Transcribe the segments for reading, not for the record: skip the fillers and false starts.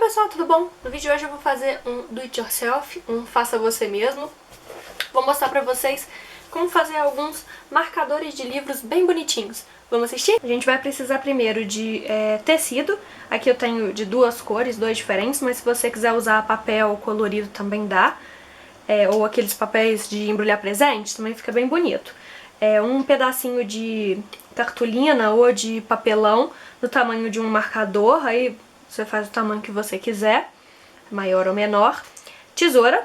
pessoal, tudo bom? No vídeo de hoje eu vou fazer um do it yourself, um faça você mesmo. Vou mostrar pra vocês como fazer alguns marcadores de livros bem bonitinhos. Vamos assistir? A gente vai precisar primeiro de tecido. Aqui eu tenho de duas cores, dois diferentes, mas se você quiser usar papel colorido também dá. Ou aqueles papéis de embrulhar presente, também fica bem bonito. Um pedacinho de cartolina ou de papelão do tamanho de um marcador, aí você faz o tamanho que você quiser, maior ou menor. Tesoura,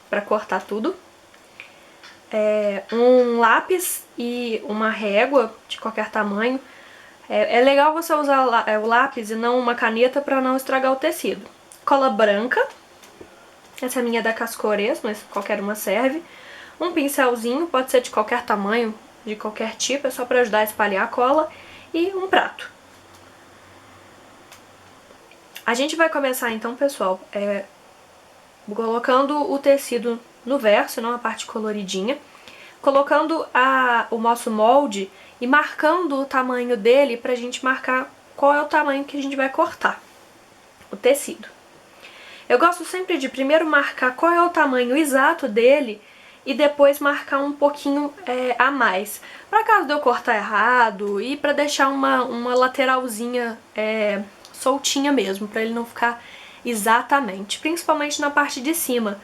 para cortar tudo. Um lápis e uma régua de qualquer tamanho. É legal você usar o lápis e não uma caneta para não estragar o tecido. Cola branca. Essa é a minha da Cascores, mas qualquer uma serve. Um pincelzinho, pode ser de qualquer tamanho, de qualquer tipo, é só para ajudar a espalhar a cola. E um prato. A gente vai começar então, pessoal, colocando o tecido no verso, não a parte coloridinha. Colocando o nosso molde e marcando o tamanho dele pra gente marcar qual é o tamanho que a gente vai cortar o tecido. Eu gosto sempre de primeiro marcar qual é o tamanho exato dele e depois marcar um pouquinho a mais. Para caso de eu cortar errado e para deixar uma lateralzinha soltinha mesmo, para ele não ficar exatamente. Principalmente na parte de cima.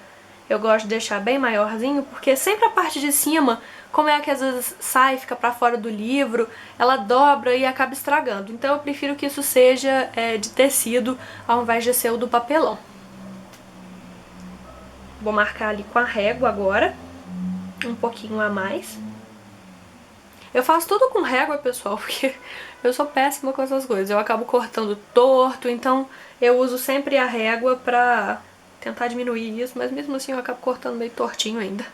Eu gosto de deixar bem maiorzinho, porque sempre a parte de cima, como é que às vezes sai, fica pra fora do livro, ela dobra e acaba estragando. Então eu prefiro que isso seja de tecido, ao invés de ser o do papelão. Vou marcar ali com a régua agora, um pouquinho a mais. Eu faço tudo com régua, pessoal, porque eu sou péssima com essas coisas. Eu acabo cortando torto, então eu uso sempre a régua pra tentar diminuir isso, mas mesmo assim eu acabo cortando meio tortinho ainda.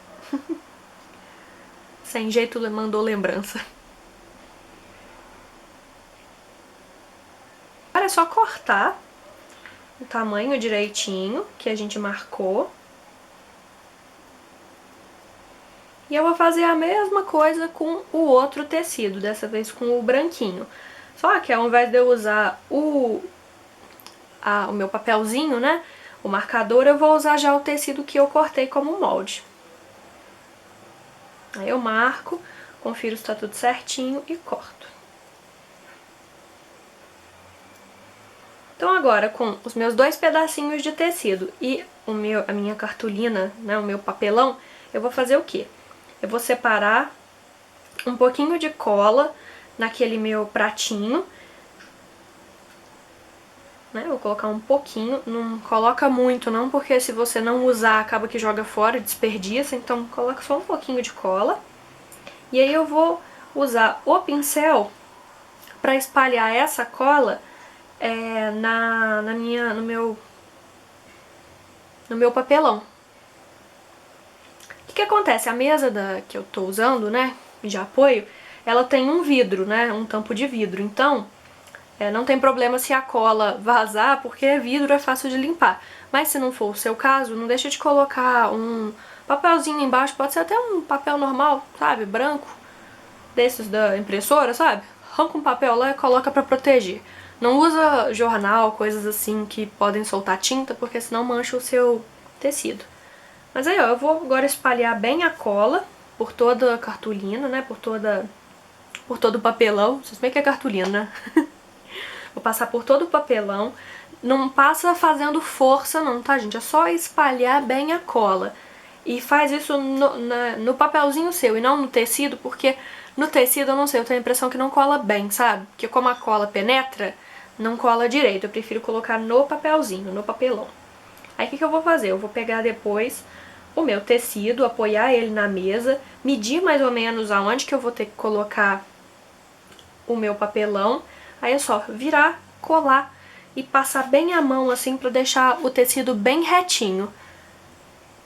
Sem jeito, mandou lembrança. Agora é só cortar o tamanho direitinho que a gente marcou. E eu vou fazer a mesma coisa com o outro tecido, dessa vez com o branquinho. Só que ao invés de eu usar o meu papelzinho, né, o marcador, eu vou usar já o tecido que eu cortei como molde. Aí eu marco, confiro se tá tudo certinho e corto. Então agora, com os meus dois pedacinhos de tecido e a minha cartolina, né, o meu papelão, eu vou fazer o quê? Eu vou separar um pouquinho de cola naquele meu pratinho, né? Vou colocar um pouquinho, não coloca muito não, porque se você não usar acaba que joga fora, desperdiça, então coloca só um pouquinho de cola. E aí eu vou usar o pincel para espalhar essa cola no meu papelão. O que acontece? A mesa que eu tô usando, né, de apoio, ela tem um vidro, né, um tampo de vidro, então não tem problema se a cola vazar, porque vidro é fácil de limpar. Mas se não for o seu caso, não deixa de colocar um papelzinho embaixo, pode ser até um papel normal, sabe, branco, desses da impressora, sabe? Arranca um papel lá e coloca pra proteger. Não usa jornal, coisas assim que podem soltar tinta, porque senão mancha o seu tecido. Mas aí, ó, eu vou agora espalhar bem a cola por toda a cartolina, né, por todo o papelão. Vocês veem que é cartolina, né? Vou passar por todo o papelão. Não passa fazendo força não, tá, gente? É só espalhar bem a cola. E faz isso no papelzinho seu e não no tecido, porque no tecido, eu não sei, eu tenho a impressão que não cola bem, sabe? Porque como a cola penetra, não cola direito. Eu prefiro colocar no papelzinho, no papelão. Aí o que eu vou fazer? Eu vou pegar depois o meu tecido, apoiar ele na mesa, medir mais ou menos aonde que eu vou ter que colocar o meu papelão. Aí é só virar, colar e passar bem a mão assim pra deixar o tecido bem retinho.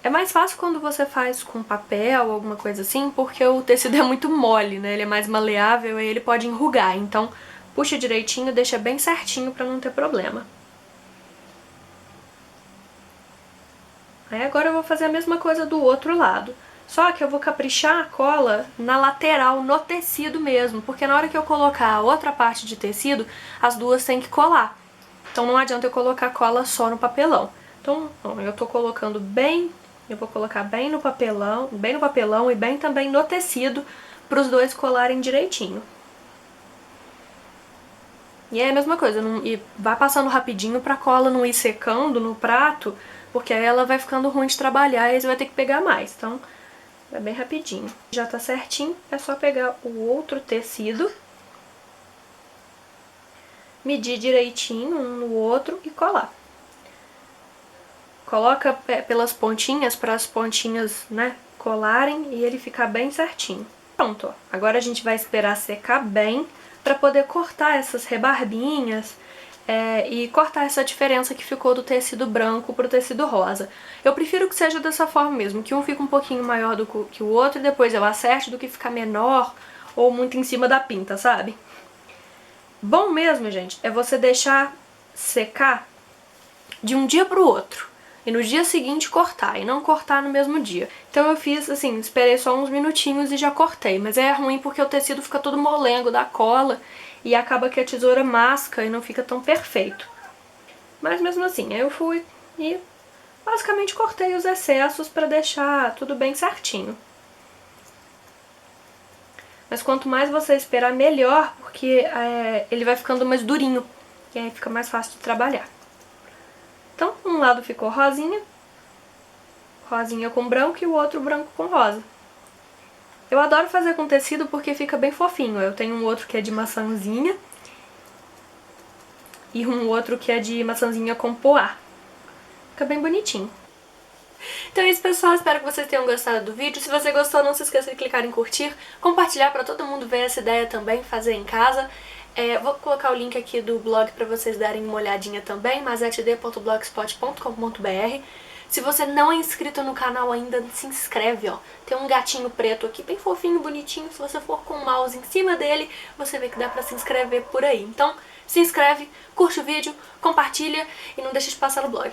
É mais fácil quando você faz com papel ou alguma coisa assim, porque o tecido é muito mole, né? Ele é mais maleável e ele pode enrugar. Então puxa direitinho, deixa bem certinho pra não ter problema. Aí agora eu vou fazer a mesma coisa do outro lado. Só que eu vou caprichar a cola na lateral, no tecido mesmo, porque na hora que eu colocar a outra parte de tecido, as duas têm que colar. Então não adianta eu colocar cola só no papelão. Então eu tô colocando bem, eu vou colocar bem no papelão e bem também no tecido, para os dois colarem direitinho. E é a mesma coisa, e vai passando rapidinho pra cola não ir secando no prato, porque aí ela vai ficando ruim de trabalhar e aí você vai ter que pegar mais. Então, é bem rapidinho. Já tá certinho, é só pegar o outro tecido, medir direitinho um no outro e colar. Coloca pelas pontinhas, para as pontinhas, né, colarem e ele ficar bem certinho. Pronto, ó. Agora a gente vai esperar secar bem para poder cortar essas rebarbinhas e cortar essa diferença que ficou do tecido branco pro tecido rosa. Eu prefiro que seja dessa forma mesmo, que um fica um pouquinho maior do que o outro e depois eu acerte, do que ficar menor ou muito em cima da pinta, sabe? Bom mesmo, gente, é você deixar secar de um dia pro outro. E no dia seguinte cortar, e não cortar no mesmo dia. Então eu fiz assim, esperei só uns minutinhos e já cortei. Mas é ruim porque o tecido fica todo molengo da cola e acaba que a tesoura masca e não fica tão perfeito. Mas mesmo assim, eu fui e basicamente cortei os excessos para deixar tudo bem certinho. Mas quanto mais você esperar, melhor, porque ele vai ficando mais durinho. E aí fica mais fácil de trabalhar. Então, um lado ficou rosinha com branco, e o outro branco com rosa. Eu adoro fazer com tecido porque fica bem fofinho. Eu tenho um outro que é de maçãzinha e um outro que é de maçãzinha com poá. Fica bem bonitinho. Então é isso, pessoal. Espero que vocês tenham gostado do vídeo. Se você gostou, não se esqueça de clicar em curtir, compartilhar para todo mundo ver essa ideia também, fazer em casa. Vou colocar o link aqui do blog para vocês darem uma olhadinha também, mazetd.blogspot.com.br. Se você não é inscrito no canal ainda, se inscreve, ó. Tem um gatinho preto aqui, bem fofinho, bonitinho. Se você for com o mouse em cima dele, você vê que dá pra se inscrever por aí. Então, se inscreve, curte o vídeo, compartilha e não deixa de passar no blog.